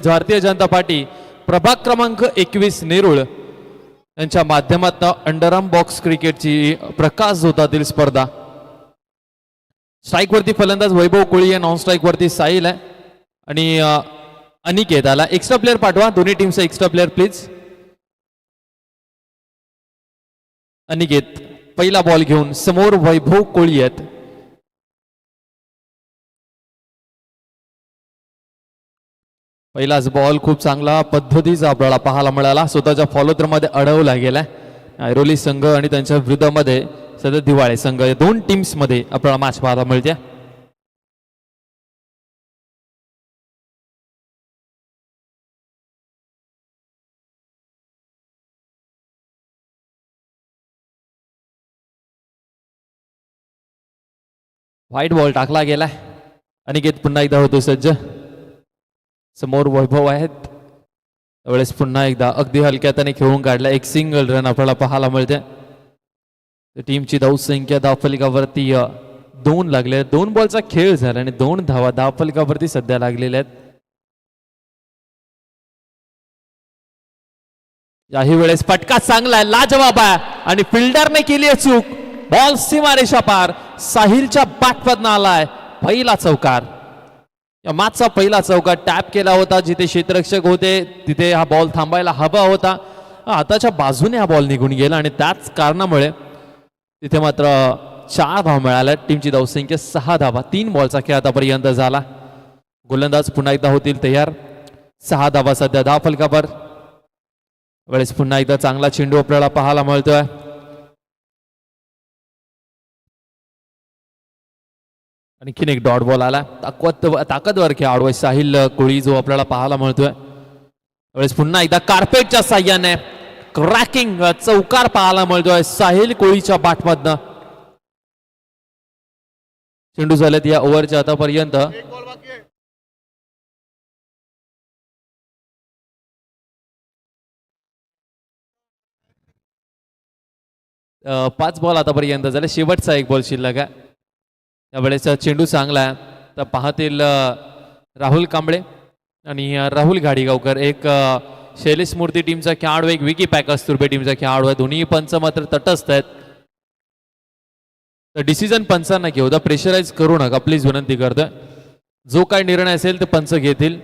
Bharatiya Janata party प्रभाग क्रमांक 21 नेरुळ यांच्या माध्यमातून अंडरआर्म बॉक्स क्रिकेटची प्रकाश झोतातील स्पर्धा। स्ट्राइक वरती फलंदाज वैभव कोळी आहे, नॉन स्ट्राइक वरती साहिल आहे आणि अनिकेत आला। एक्स्ट्रा प्लेयर पाठवा, दोन्ही टीमचा एक्स्ट्रा प्लेयर प्लीज। अनिकेत पहिला बॉल घेऊन समोर वैभव कोळी आहेत। पहिलाच बॉल खूप चांगला पद्धतीचा आपल्याला पाहायला मिळाला, स्वतःच्या फॉलोथ्रो मध्ये अडवला गेलाय। ऐरोली संघ आणि त्यांच्या विरुद्धमध्ये सध्या दिवाळे संघ या दोन टीम्स मध्ये आपल्याला मॅच पाहायला मिळते। व्हाईट बॉल टाकला गेलाय, अनिकेत पुन्हा एकदा होतो सज्ज। समोर वैभव आहेत, त्यावेळेस पुन्हा एकदा अगदी हलक्याने खेळून काढला, एक सिंगल रन आपल्याला पाहायला मिळते। टीमची धावसंख्या धावफलकावरती 2 लागले, 2 बॉलचा खेळ झाला आणि 2 धावा धावफलकावरती सध्या लागलेल्या आहेत। याही वेळेस फटका चांगला आहे, लाजवाब आहे आणि फिल्डरने केली आहे चूक। बॉल सीमारेषा पार, साहिलच्या बॅटमधनं आलाय पहिला चौकार। या मॅचचा पहिला चौकार टॅप केला होता, जिथे क्षेत्ररक्षक होते तिथे हा बॉल थांबायला हवा होता, हाताच्या बाजूने हा बॉल निघून गेला आणि त्याच कारणामुळे तिथे मात्र 4 धावा मिळाल्या। टीमची धावसंख्या 6 धावा, 3 बॉलचा खेळ आतापर्यंत झाला। गोलंदाज पुन्हा एकदा होतील तयार, 6 धावा सध्या धावफलकावर। वेळेस पुन्हा एकदा चांगला चेंडू आपल्याला पाहायला मिळतोय। आणखीन एक डॉट बॉल आला, ताकदवर खेळाडू आहे साहिल कोळी जो आपल्याला पाहायला मिळतोय। वेळेस पुन्हा एकदा कार्पेटच्या साह्याने क्रॅकिंग चौकार पाहायला मिळतोय साहिल कोळीच्या बॅटमधनं। चेंडू झालेत या ओव्हरच्या आतापर्यंत 5 बॉल आतापर्यंत झाले, शेवटचा 1 बॉल शिल्लक आहे। यावेळेस चेंडू चांगला आहे, तर पाहतील राहुल कांबळे आणि राहुल गाडीगावकर, एक शैलेश मूर्ती टीमचा खेळाडू, एक विकी पॅकर्स तुर्बे टीमचा खेळाडू आहे। दोन्ही पंच मात्र तटस्थ आहेत, तर डिसिजन पंचांना घेऊ द्या, प्रेशराईज करू नका प्लीज, विनंती करतोय। जो काय निर्णय असेल ते पंच घेतील,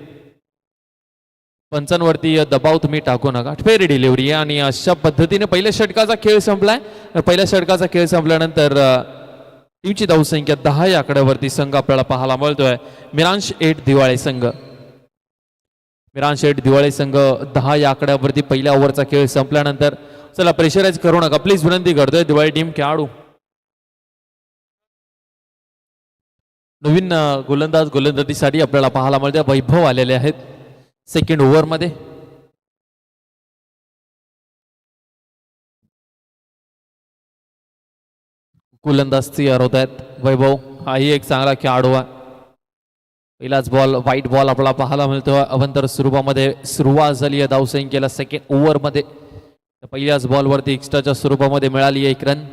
पंचांवरती दबाव तुम्ही टाकू नका। फेरी डिलिव्हरी आहे आणि अशा पद्धतीने पहिल्या षटकाचा खेळ संपलाय। पहिल्या षटकाचा खेळ संपल्यानंतर टीमची धावसंख्या 10 या आकड्यावरती संघ आपल्याला पाहायला मिळतोय, मिरांश 8 दिवाळे संघ। मिरांश 8 दिवाळे संघ 10 या आकड्यावरती पहिल्या ओव्हरचा खेळ संपल्यानंतर, चला प्रेशराईज करू नका प्लीज, विनंती करतोय। दिवाळी टीम खेळाडू नवीन गोलंदाजीसाठी आपल्याला पाहायला मिळते, वैभव आलेले आहेत सेकंड ओव्हर मध्ये। गोलंदाज तयार होत आहेत, वैभव हाही एक चांगला खेळाडू आहे। पहिलाच बॉल व्हाईट बॉल आपल्याला पाहायला मिळतो। अवंतर स्वरूपामध्ये सुरुवात झाली आहे धावसंख्येला सेकंड ओव्हर मध्ये, पहिल्याच बॉल वरती एक्स्ट्राच्या स्वरूपामध्ये मिळाली 1 रन।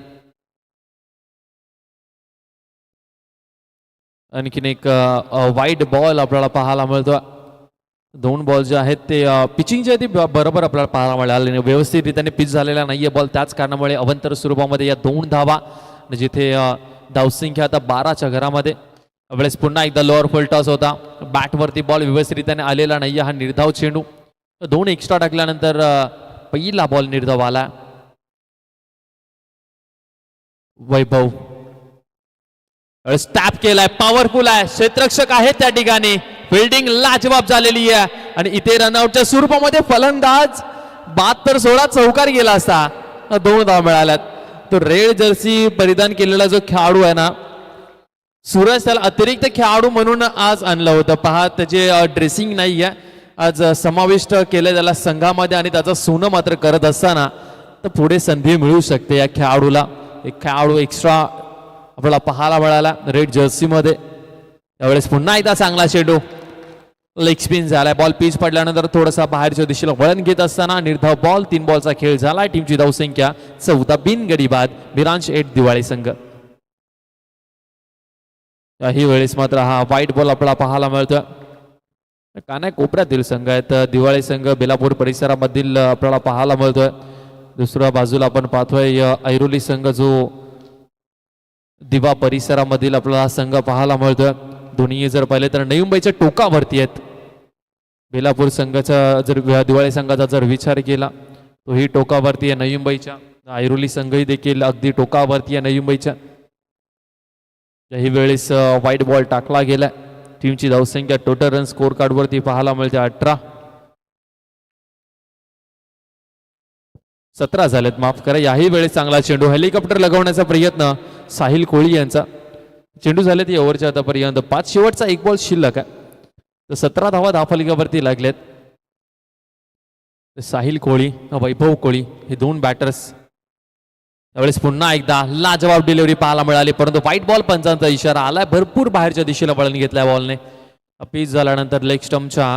आणखीन एक व्हाईट बॉल आपल्याला पाहायला मिळतो। 2 बॉल जे आहेत ते पिचिंगच्या ती बरोबर आपल्याला पाहायला मिळाले, व्यवस्थित रीतीने पिच झालेला नाहीये बॉल, त्याच कारणामुळे अवंतर स्वरूपामध्ये या 2 धावा, जिथे धावसंख्या आता 12च्या घरामध्ये। वेळेस पुन्हा एकदा लोअर फुल टॉस होता, बॅटवरती बॉल व्यवस्थितरित्याने आलेला नाहीये, हा निर्धाव चेंडू। 2 एक्स्ट्रा टाकल्यानंतर पहिला बॉल निर्धाव आला। वैभव स्टॅप केलाय, पॉवरफुल आहे, क्षेत्ररक्षक आहेत त्या ठिकाणी, फिल्डिंग लाजवाब झालेली आहे आणि इथे रनआउटच्या स्वरूपामध्ये फलंदाज 72-16 चौकार गेला असता, 2 धावा मिळाल्यात। तो रेड जर्सी परिधान केलेला जो खेळाडू आहे ना सूरज, त्याला अतिरिक्त खेळाडू म्हणून आज आणलं होतं। पहा त्याचे ड्रेसिंग नाही आहे आज समाविष्ट केलं त्याला संघामध्ये, आणि त्याचं सोनं मात्र करत असताना तर पुढे संधी मिळू शकते या खेळाडूला। एक खेळाडू एक्स्ट्रा आपल्याला पाहायला मिळाला रेड जर्सी मध्ये। त्यावेळेस पुन्हा एकदा चांगला चेंडू, लेग स्पिन झालाय, बॉल पिच पडल्यानंतर थोडासा बाहेरच्या दिशेला वळण घेत असताना निर्धाव बॉल, 3 बॉलचा खेळ झाला। टीमची धावसंख्या 14 बिनगडी बाद, मिरांश 8 दिवाळी संघ। याही वेळेस मात्र हा व्हाईट बॉल आपल्याला पाहायला मिळतोय। कान्या कोपऱ्यातील संघ आहेत. दिवाळी संघ बेलापूर परिसरामधील आपल्याला पाहायला मिळतोय. दुसऱ्या बाजूला आपण पाहतोय ऐरोली संघ जो दिवा परिसरामधील आपल्याला संघ पाहायला मिळतोय. दोन्ही जर पाहिले तर नवी मुंबईच्या टोकावरती आहेत. बेलापूर संघाचा जर दिवाळी संघाचा जर विचार केला तोही टोकावरती आहे नवी मुंबईच्या. ऐरोली संघही देखील अगदी टोकावरती आहे नवी मुंबईच्या. काही वेळेस व्हाईट बॉल टाकला गेला. टीमची धावसंख्या टोटल रन स्कोर कार्ड वरती पाहायला मिळते 18. 17 झालेत, माफ करा. याही वेळेस चांगला चेंडू, हेलिकॉप्टर लगवण्याचा प्रयत्न साहिल कोळी यांचा. चेंडू झाले ते ओव्हरच्या आतापर्यंत 5, शेवटचा एक बॉल शिल्लक आहे. तर 17 धावा धावफलकावरती लागलेत. साहिल कोळी, वैभव कोळी हे दोन बॅटर्स. त्यावेळेस पुन्हा एकदा लाजवाब डिलिव्हरी पाहायला मिळाली, परंतु व्हाईट बॉल पंचांचा इशारा आलाय. भरपूर बाहेरच्या दिशेला वळण घेतल्या बॉलने. अपीच झाल्यानंतर लेग स्टम्पच्या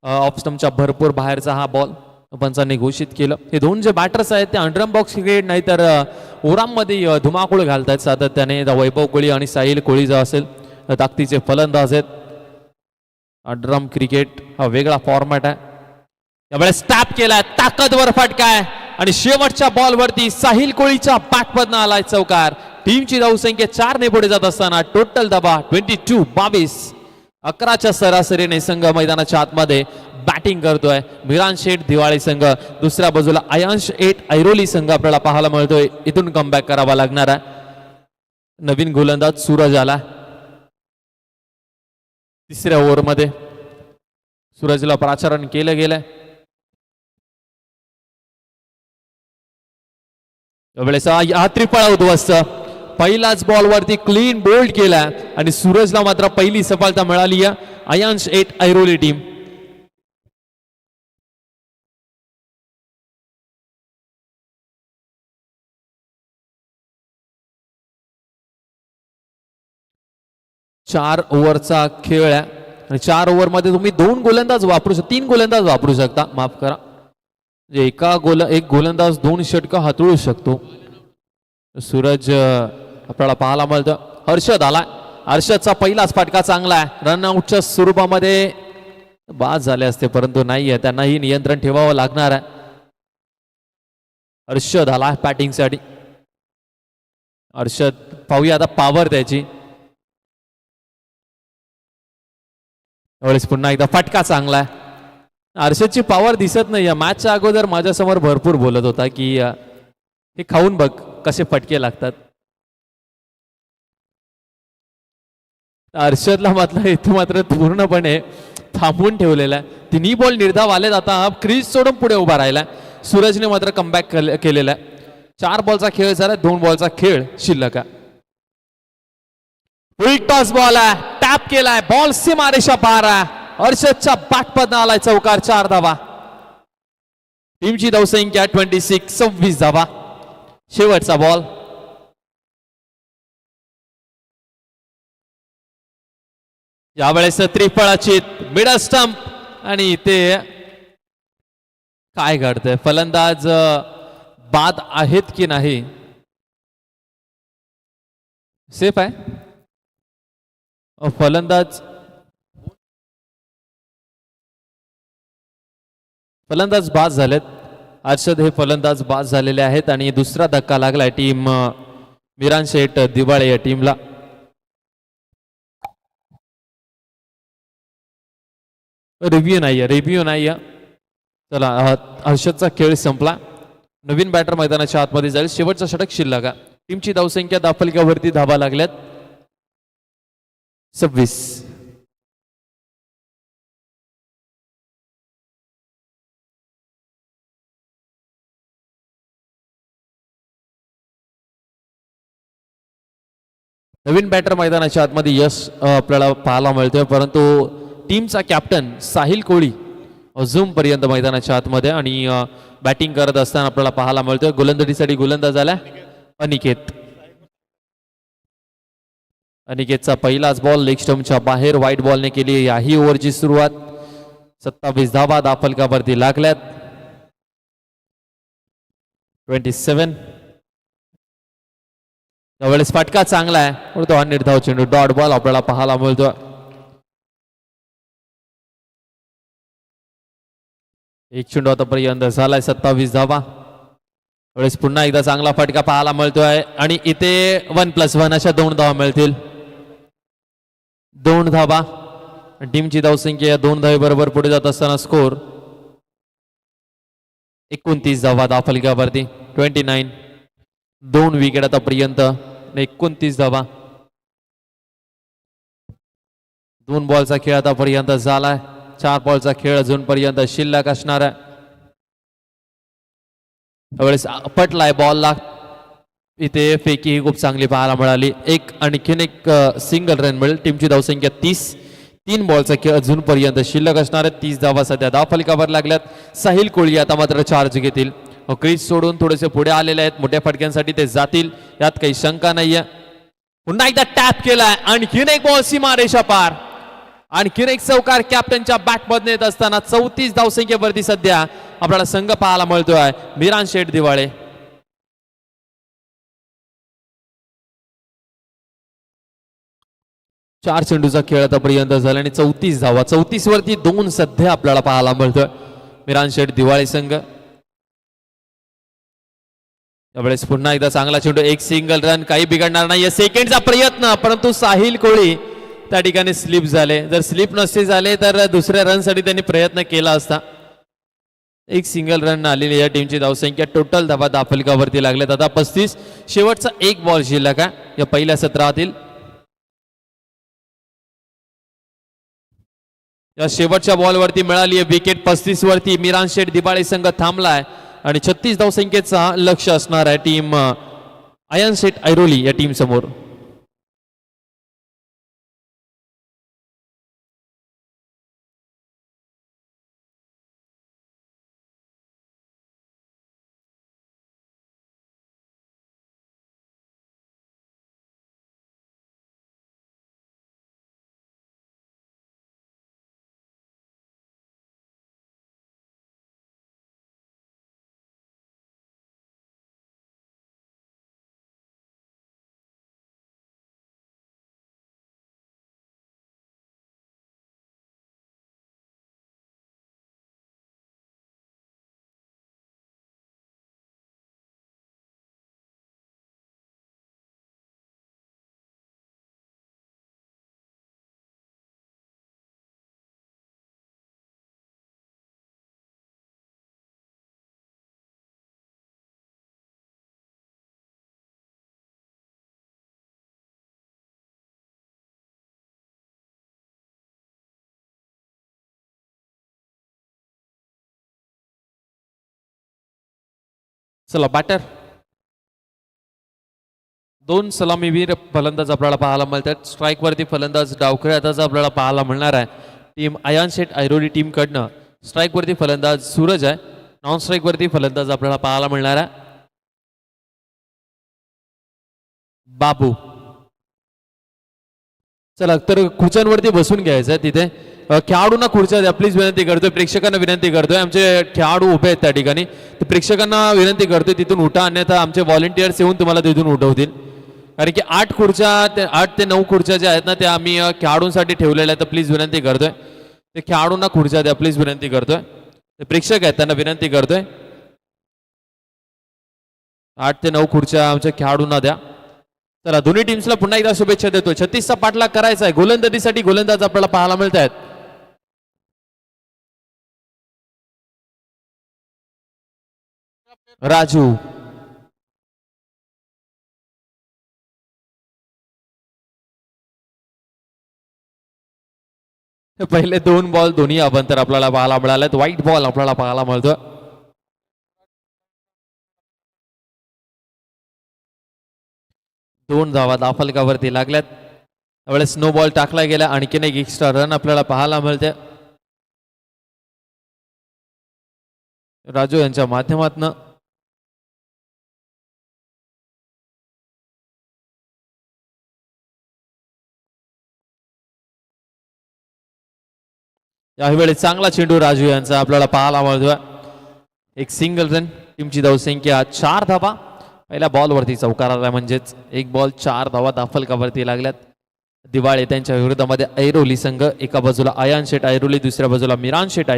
ऑफ स्टम्पच्या भरपूर बाहेरचा हा बॉल पंचांनी घोषित केलं. हे दोन जे बॅटर्स आहेत ते अंडरम बॉक्स क्रिकेट नाही तर ओराममध्ये धुमाकूळ घालतायत सातत्याने. वैभव कोळी आणि साहिल कोळी जो असेल ताकदीचे फलंदाज आहेत. अंडरम क्रिकेट हा वेगळा फॉर्मॅट आहे. त्यावेळेस टॅप केलाय, ताकदवर फटकाय आणि शेवटच्या बॉलवरती साहिल कोळीच्या बॅटमधनं आलाय चौकार. टीमची धावसंख्या 4 ने पुढे जात असताना टोटल धावा 22-22. 11च्या सरासरीने संघ मैदानाच्या आतमध्ये बॅटिंग करतोय. मिरान शेठ दिवाळी संघ, दुसऱ्या बाजूला अयांश 8 ऐरोली संघ आपल्याला पाहायला मिळतोय. इथून कमबॅक करावा लागणार आहे. नवीन गोलंदाज सूरज आला तिसऱ्या ओव्हरमध्ये. सूरजला प्राचारण केलं गेलंय. त्यावेळेस हा त्रिफळा उद्ध्वस्त. पहिलाच बॉलवरती क्लीन बोल्ड केला आणि सूरजला मात्र पहिली सफलता मिळाली आहे. अयांश 8 ऐरोली टीम. चार ओव्हरचा खेळ आहे आणि 4 ओव्हरमध्ये तुम्ही 2 गोलंदाज वापरू शकता, 3 गोलंदाज वापरू शकता, माफ करा. एक गोलंदाज 2 षटकं हाताळू शकतो. सूरज आपल्याला पाहायला मिळतं. हर्षद आला. हर्षदचा पहिलाच फटका चांगला आहे. रनआउटच्या स्वरूपामध्ये बाद झाले असते परंतु नाही आहे. त्यांनाही नियंत्रण ठेवावं लागणार आहे. हर्षद आला बॅटिंगसाठी. हर्षद पाहूया आता पॉवर त्याची. त्यावेळेस पुन्हा एकदा फटका चांगला आहे. हर्षदची पॉवर दिसत नाही. या मॅचच्या अगोदर माझ्यासमोर भरपूर बोलत होता की हे खाऊन बघ कसे फटके लागतात. हर्षदला म्हटलं इथे मात्र पूर्णपणे थांबवून ठेवलेला आहे. 3 बॉल निर्धाव आलेत. आता क्रीज सोडून पुढे उभा राहिला. सूरजने मात्र कमबॅक केलेला आहे. 4 बॉलचा खेळ झाला, 2 बॉलचा खेळ शिल्लक आहे. फुल टॉस बॉल आहे, टॅप केलाय, बॉल सीमारेषा पार आहे. हर्षदच्या बॅटमधनं आलाय चौकार. 4 धावा. टीमची धावसंख्या 26 धावा. शेवटचा बॉल. यावेळेस त्रिफळाची मिडल स्टंप आणि ते काय घडतंय, फलंदाज बाद आहेत की नाही. सेफ आहे. फलंदाज बाद झालेत. हर्षद हे फलंदाज बाद झालेले आहेत आणि दुसरा धक्का लागलाय टीम मिरान शेठ दिवाळे या टीमला. रिव्ह्यू नाहीये. चला, हर्षदचा खेळ संपला. नवीन बॅटर मैदानाच्या आतमध्ये जाईल. शेवटचा षटक शिल्लक. टीमची धावसंख्या धावफलकावरती धावा लागल्यात 26. नवीन बॅटर मैदानाच्या आतमध्ये यश आपल्याला पाहायला मिळतोय, परंतु टीमचा कॅप्टन साहिल कोळी अजून पर्यंत मैदानाच्या आतमध्ये आणि बॅटिंग करत असताना आपल्याला पाहायला मिळतोय. गोलंदाजीसाठी गोलंदाज आला अनिकेत. अनिकेतचा पहिलाच बॉल लेग स्टंपच्या बाहेर व्हाईट बॉलने केली. याही ओव्हरची सुरुवात. 27 धावा धावफलकावरती लागल्यात. 27. त्यावेळेस फटका चांगला आहे, परंतु अनिर्धाव चेंडू डॉट बॉल आपल्याला पाहायला मिळतो. एक चेंडू आतापर्यंत झालाय 27 धावा. वेळेस पुन्हा एकदा चांगला फटका पाहायला मिळतोय आणि इथे 1+1 अशा 2 धावा मिळतील. 2 धावा टीमची धावसंख्या या 2 धावेबरोबर पुढे जात असताना स्कोर 29 धावा धावफलकावरती 29. 2 विकेट आतापर्यंत 29 धावा. 2 बॉलचा खेळ आतापर्यंत झालाय. 4 बॉलचा खेळ अजूनपर्यंत शिल्लक असणार आहे. त्यावेळेस पटलाय बॉलला. इथे फेकी ही खूप चांगली पाहायला मिळाली. आणखीन एक सिंगल रन मिळेल. टीमची धावसंख्या 30. 3 बॉलचा खेळ अजूनपर्यंत शिल्लक असणार आहे. 30 धावा सध्या धावफलकावर लागल्यात. साहिल कोळी आता मात्र चार्ज घेतील. क्रीज सोडून थोडेसे पुढे आलेले आहेत. मोठ्या फटक्यांसाठी ते जातील यात काही शंका नाहीये. पुन्हा एकदा टॅप केलाय. आणखीन एक बॉल सीमारेषा पार. आणखीन एक चौकार कॅप्टनच्या बॅटमधून येत असताना 34 धावसंख्येवरती सध्या आपल्याला संघ पाहायला मिळतोय. मिरान शेठ दिवाळे. चार चेंडूचा खेळ आतापर्यंत झाला आणि 34 धावा. 34 वरती 2 सध्या आपल्याला पाहायला मिळतोय मिरान शेठ दिवाळी संघ. त्यावेळेस पुन्हा एकदा चांगला चेंडू. एक सिंगल रन काही बिघडणार नाही. सेकंडचा प्रयत्न परंतु साहिल कोळी त्या ठिकाणी स्लिप झाले. जर स्लिप नसते झाले तर दुसऱ्या रनसाठी त्यांनी प्रयत्न केला असता. एक सिंगल रन आलेली या टीमची धावसंख्या. टोटल धावा धावफलकावरती लागल्यात आता 35. शेवटचा एक बॉल शिल्लक आहे या पहिल्या सत्रातील. या शेवटच्या बॉलवरती मिळाली विकेट. 35 वरती मिरान शेठ दिवाळी संघ थांबलाय आणि 36 धावसंख्येचा लक्ष असणार आहे टीम अयन शेठ ऐरोली या टीम समोर. चला बॅटर 2 सलामीवीर फलंदाज आपल्याला पाहायला मिळतात. स्ट्राईक वरती फलंदाज डावखेळाचा आपल्याला पाहायला मिळणार आहे टीम अयान शेठ ऐरोली टीम कडनं. स्ट्राईक वरती फलंदाज सूरज आहे. नॉन स्ट्राईक वरती फलंदाज आपल्याला पाहायला मिळणार आहे बाबू. चला तर खुर्च्यांवरती बसून घ्यायचं तिथे. खेळाडूंना खुर्च्या द्या प्लीज विनंती करतोय. प्रेक्षकांना विनंती करतोय. आमचे खेळाडू उभे आहेत त्या ठिकाणी. तर प्रेक्षकांना विनंती करतोय तिथून उठा अन्यथा आमचे व्हॉलेंटियर्स येऊन तुम्हाला तिथून उठवतील. कारण की 8 खुर्च्या 8 ते 9 खुर्च्या ज्या आहेत ना त्या आम्ही खेळाडूंसाठी ठेवलेल्या आहेत. तर प्लीज विनंती करतोय ते खेळाडूंना खुर्च्या द्या प्लीज विनंती करतोय. ते प्रेक्षक आहेत त्यांना विनंती करतोय 8 ते 9 खुर्च्या आमच्या खेळाडूंना द्या. चला दोन्ही टीम्सला पुन्हा एकदा शुभेच्छा देतोय. 36चा पाठलाग करायचा आहे. गोलंदाजीसाठी गोलंदाज आपल्याला पाहायला मिळत आहेत. राजू पहिले 2 बॉल दोन्ही अभंतर आपल्याला पाहायला मिळालेत. व्हाईट बॉल आपल्याला पाहायला मिळतोय. दोन धावा धावफलकावरती लागल्यात. त्यावेळेस नो बॉल टाकला गेला. आणखीन एक एक्स्ट्रा रन आपल्याला पाहायला मिळते राजू यांच्या माध्यमातून. यावेळी चांगला चेंडू राजू यांचा आपल्याला पाहायला मिळतोय. एक सिंगल रन. टीमची धावसंख्या 4 धावा. पहिल्या बॉलवरती चौकार आला म्हणजेच 1 बॉल 4 धावा धावफलकावरती लागल्यात. दिवाळे त्यांच्या विरोधामध्ये ऐरोली संघ. एका बाजूला अयान शेठ ऐरोली दुसऱ्या बाजूला मिरान शेठ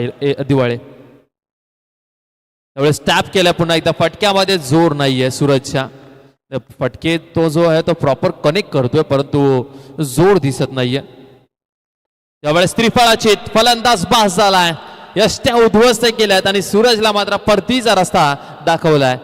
दिवाळे. त्यावेळेस टॅप केला पुन्हा एकदा फटक्यामध्ये जोर नाहीये सूरजच्या फटके तो जो आहे तो प्रॉपर कनेक्ट करतोय परंतु जोर दिसत नाहीये त्यावेळेस त्रिफळाची फलंदाज बास झालाय यष्ट्या उद्ध्वस्त केल्यात आणि सूरजला मात्र परतीचा रस्ता दाखवलाय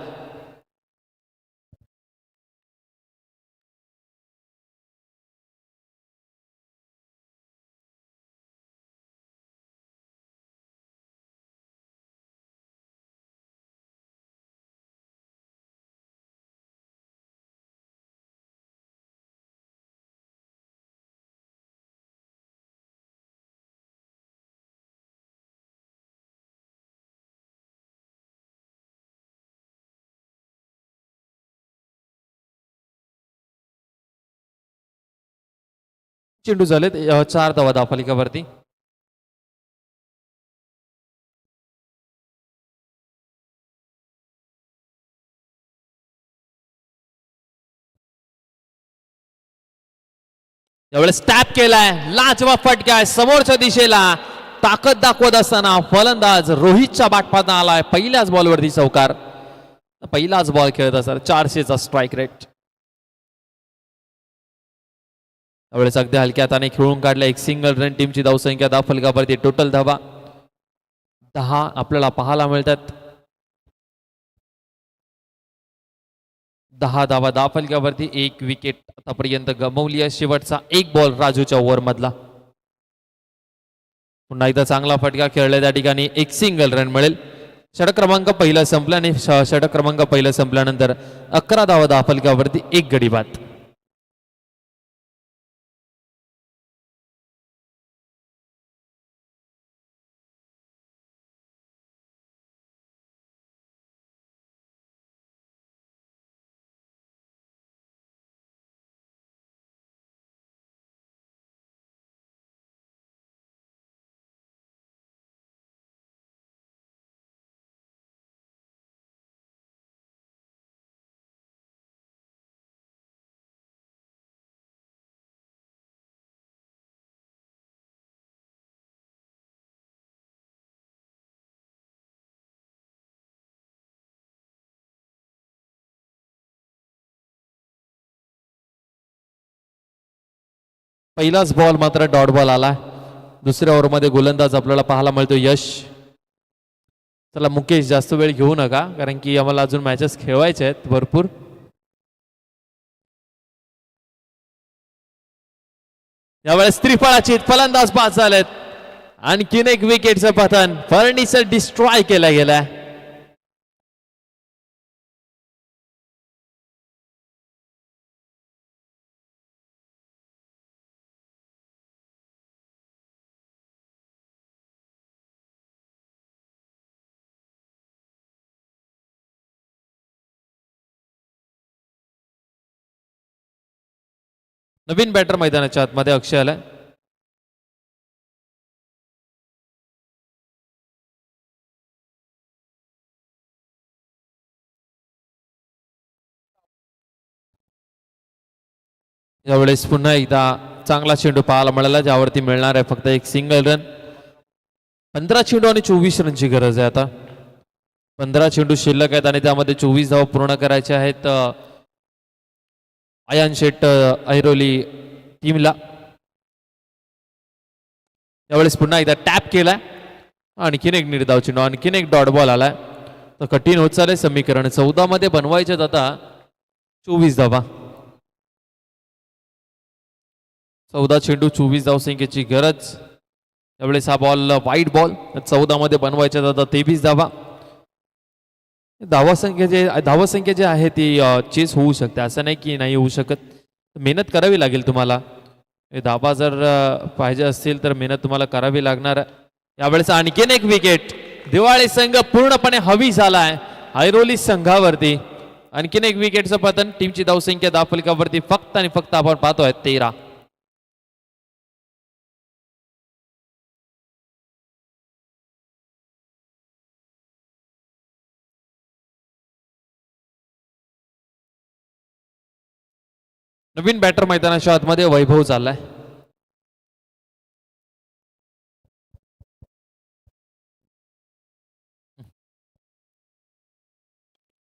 चेंडू झालेत 4 धावा धावफलकावरती यावेळेस टॅप केलाय लाजवाब फटका आहे समोरच्या दिशेला ताकद दाखवत असताना फलंदाज रोहितच्या बाटपातून आलाय पहिल्याच बॉलवरती चौकार पहिलाच बॉल खेळत असतात 400चा स्ट्राईक रेट त्यावेळेस अगदी हलक्या हाताने खेळून काढला एक सिंगल रन टीमची धावसंख्या धावफलकावरती टोटल धावा 10 आपल्याला पाहायला मिळतात 10 धावा धावफलकावरती एक विकेट आतापर्यंत गमावली आहे शेवटचा एक बॉल राजूच्या ओव्हर मधला पुन्हा एकदा चांगला फटका खेळला त्या ठिकाणी एक सिंगल रन मिळेल षटक क्रमांक पहिला संपल्याने षटक क्रमांक पहिला संपल्यानंतर 11 धावा धावफलकावरती एक गडी बाद पहिलाच बॉल मात्र डॉट बॉल आला दुसऱ्या ओव्हरमध्ये गोलंदाज आपल्याला पाहायला मिळतो यश चला मुकेश जास्त वेळ घेऊ नका कारण की आम्हाला अजून मॅचेस खेळवायचे आहेत भरपूर यावेळेस त्रिफळाची फलंदाज बाद झालेत आणखीन एक विकेटचं पतन फर्निचर डिस्ट्रॉय केला गेलाय नवीन बॅटर मैदानाच्या आतमध्ये अक्षय आलाय यावेळेस पुन्हा एकदा चांगला चेंडू पाहायला मिळाला ज्यावरती मिळणार आहे फक्त एक सिंगल रन 15 चेंडू आणि 24 रनची गरज आहे आता 15 चेंडू शिल्लक आहेत आणि त्यामध्ये 24 धावा पूर्ण करायचे आहेत अयान शेट ऐरोली टीमला यावेळेस पुन्हा एकदा टॅप केलाय आणखीन एक निर्धाव चेंडू आणखीन एक डॉट बॉल आलाय तर कठीण होत चाललंय समीकरण 14 मध्ये बनवायचे आता 24 धावा 14 चेंडू 24 धावसंख्येची गरज त्यावेळेस हा बॉल वाईट बॉल 14 मध्ये बनवायचे आता 23 धावा धावसंख्या जे आहे ती चेस होऊ शकते असं नाही की नाही होऊ शकत मेहनत करावी लागेल तुम्हाला धावा जर पाहिजे असतील तर मेहनत तुम्हाला करावी लागणार यावेळेस आणखीन एक विकेट दिवाळी संघ पूर्णपणे हवी झालाय ऐरोली संघावरती आणखीन एक विकेटचं पतन टीमची धावसंख्या धावफलकावरती फक्त आणि फक्त आपण पाहतोय 13 नवीन बॅटर मैदानाच्या आतमध्ये वैभव चाललाय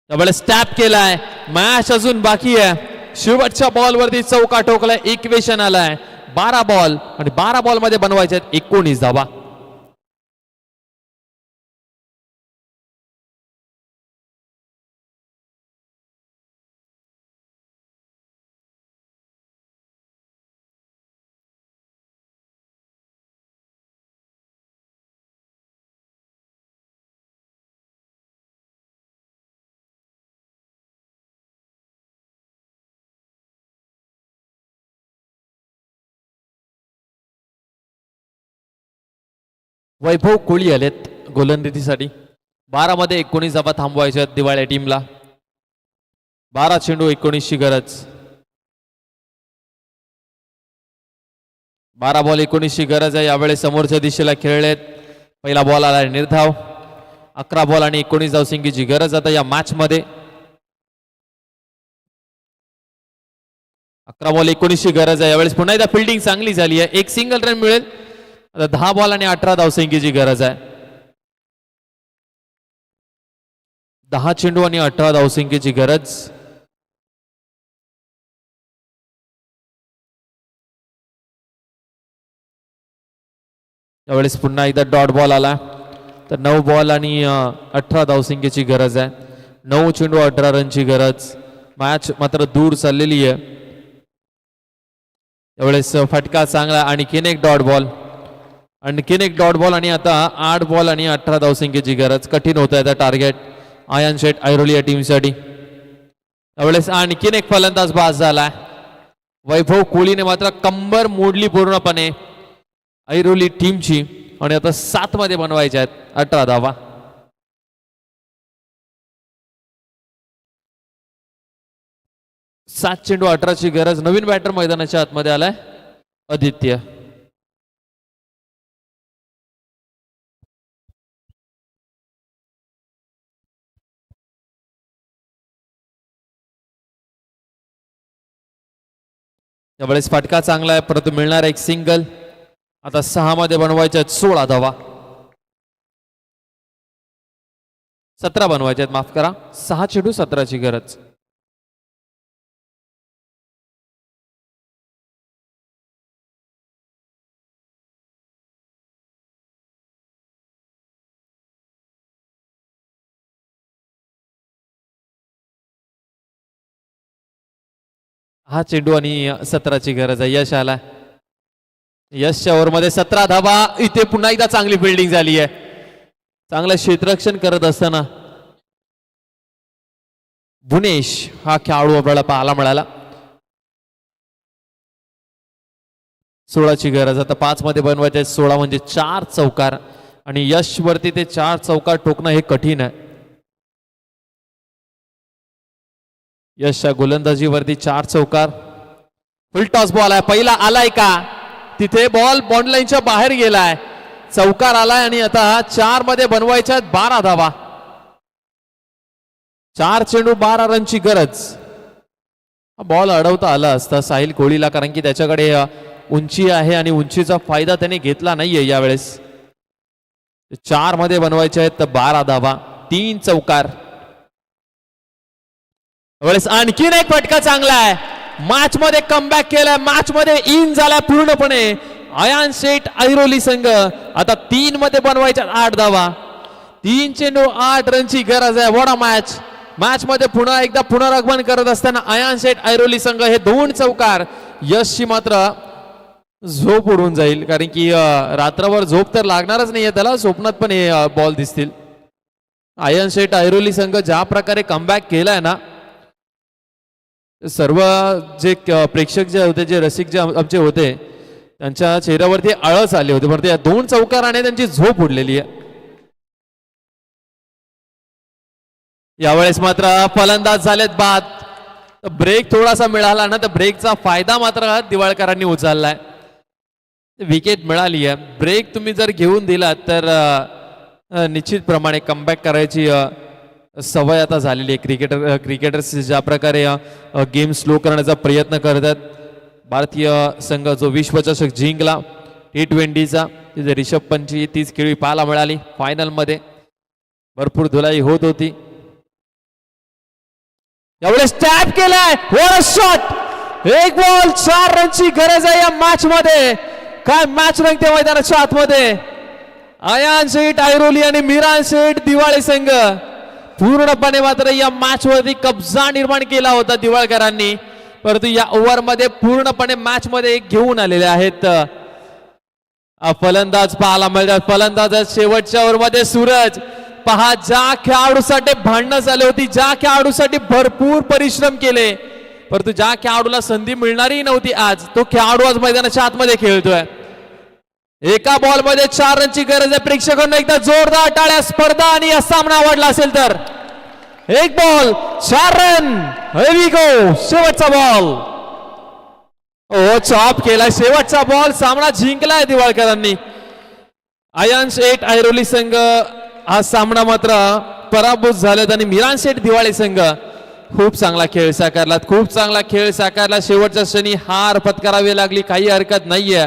त्यावेळेस टॅप केलाय, मॅच अजून बाकी आहे. शेवटच्या बॉल वरती चौका ठोकलाय, इक्वेशन आलाय. 12 बॉल आणि 12 बॉल मध्ये बनवायचे आहेत 19 धावा. वैभव कोळी आलेत गोलंदाजीसाठी. 12 मध्ये 19 धावा थांबवायच्या आहेत दिवाळी टीमला. 12 चेंडू 19 ची गरज. 12 बॉल 19 ची गरज आहे. यावेळेस समोरच्या दिशेला खेळलेत. पहिला बॉल आला निर्धाव. 11 बॉल आणि 19 धावसंख्येची गरज आता या मॅच मध्ये. 11 बॉल 19 ची गरज आहे. यावेळेस पुन्हा एकदा फिल्डिंग चांगली झाली आहे. एक सिंगल रन मिळेल. आता 10 बॉल आणि 18 धावसंख्येची गरज आहे. 10 चेंडू आणि 18 धावसंख्येची गरज. यावेळेस पुन्हा एकदा डॉट बॉल आला. तर 9 बॉल आणि 18 धावसंख्येची गरज आहे. 9 चेंडू 18 रनची गरज. मॅच मात्र दूर चाललेली आहे. यावेळेस फटका चांगला. आणखीन एक डॉट बॉल. आणखीन एक डॉट बॉल आणि आता 8 बॉल आणि 18 धावसंख्येची गरज. कठीण होत आहे टार्गेट आयन शेट ऐरोली या टीमसाठी. यावेळेस आणखीन एक फलंदाज बाद झाला. वैभव कोळीने मात्र कंबर मोडली पूर्णपणे ऐरोली टीमची. आणि आता 7 मध्ये बनवायच्या आहेत 18 धावा. सात चेंडू 18 ची गरज. नवीन बॅटर मैदानाच्या आतमध्ये आलाय आदित्य. त्यावेळेस फटका चांगला आहे परंतु मिळणार एक सिंगल. आता 6 मध्ये बनवायच्या आहेत 16 धावा. 17 बनवायच्या आहेत माफ करा. 6 चेंडू 17 ची गरज. हा चेंडू आणि 17 ची गरज आहे. यश आला. यशच्या ओव्हरमध्ये 17 धावा. इथे पुन्हा एकदा चांगली फिल्डिंग झाली आहे. चांगलं क्षेत्ररक्षण करत असताना भुवनेश हा खेळाडू आपल्याला पाहायला मिळाला. 16 ची गरज. आता 5 मध्ये बनवायचे 16 म्हणजे 4 चौकार. आणि यश वरती ते 4 चौकार ठोकणं हे कठीण आहे. यशच्या गोलंदाजीवरती 4 चौकार. फुल टॉस बॉल आहे. पहिला आलाय का तिथे बॉल बॉन्ड लाईनच्या बाहेर गेलाय. चौकार आलाय आणि आता 4 मध्ये बनवायच्या 12 धावा. 4 चेंडू 12 रनची गरज. बॉल अडवता आला असता साहिल कोळीला कारण की त्याच्याकडे उंची आहे आणि उंचीचा फायदा त्याने घेतला नाहीये यावेळेस. 4 मध्ये बनवायचे आहेत 12 धावा. 3 चौकार. वेळेस आणखीन एक फटका चांगला आहे. मॅच मध्ये कमबॅक केलाय. मॅच मध्ये इन झालाय पूर्णपणे आयन शेट ऐरोली संघ. आता 3 मध्ये बनवायच्या 8 धावा. 3 चेंडू 8 रनची गरज आहे. What a match. मॅच मध्ये पुन्हा एकदा पुनरागमन करत असताना आयन शेट ऐरोली संघ हे 2 चौकार. यशची मात्र झोप उडून जाईल कारण की रात्रभर झोप तर लागणारच नाहीये त्याला. स्वप्नात पण हे बॉल दिसतील. आयन शेट ऐरोली संघ ज्या प्रकारे कमबॅक केलाय ना सर्व जे प्रेक्षक जे होते जे रसिक जे आमचे होते त्यांच्या चेहऱ्यावरती आळस आले होते. परंतु या 2 चौकाराने त्यांची झोप उडलेली आहे. यावेळेस मात्र फलंदाज झालेत बाद. ब्रेक थोडासा मिळाला ना तर ब्रेकचा फायदा मात्र दिवाळकरांनी उचललाय. विकेट मिळाली आहे. ब्रेक तुम्ही जर घेऊन दिलात तर निश्चितप्रमाणे कमबॅक करायची सवय आता झालेली आहे. क्रिकेटर्स ज्या प्रकारे गेम स्लो करण्याचा प्रयत्न करतात. भारतीय संघ जो विश्वचषक जिंकला T20चा तिथे रिषभ पंतची तीच खेळी पाहायला मिळाली. फायनलमध्ये भरपूर धुलाई होत होती. यावेळेस टॅप केलाय, वर शॉट, एक बॉल 4 रनची गरज आहे या मॅच मध्ये. काय मॅच रंगते मैदानाच्या आतमध्ये. अयान शेठ ऐरोली आणि मिरान शेठ दिवाळे संघ पूर्णपणे मात्र या मॅच वरती कब्जा निर्माण केला होता दिवाळकरांनी, परंतु या ओव्हर मध्ये पूर्णपणे मॅच मध्ये घेऊन आलेले आहेत. फलंदाज पाहायला मिळतात. फलंदाज शेवटच्या ओव्हर मध्ये सूरज. पहा, ज्या खेळाडूसाठी भांडणं झाली होती, ज्या खेळाडूसाठी भरपूर परिश्रम केले, परंतु ज्या खेळाडूला संधी मिळणारी नव्हती आज, तो खेळाडू आज मैदानाच्या आतमध्ये खेळतोय. एका बॉल मध्ये 4 रनची गरज आहे. प्रेक्षकांना एकदा जोरदार टाळ्या. स्पर्धा आणि हा सामना आवडला असेल तर एक बॉल 4 रन. हेवी गो. शेवटचा बॉल. ओ, चॉप केला शेवटचा बॉल. सामना जिंकलाय दिवाळकरांनी. अयान शेठ ऐरोली संघ हा सामना मात्र पराभूत झालेत आणि मिरान शेठ दिवाळे संघ खूप चांगला खेळ साकारला. खूप चांगला खेळ साकारला. शेवटच्या क्षणी हार पत्करावी लागली, काही हरकत नाहीये.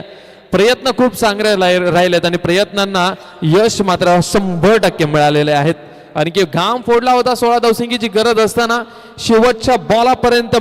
प्रयत्न खूप चांगले राहिलेत आणि प्रयत्नांना यश मात्र 100% मिळालेले आहेत. आणि की घाम फोडला होता 16 धावसंख्येची गरज असताना शेवटच्या बॉलापर्यंत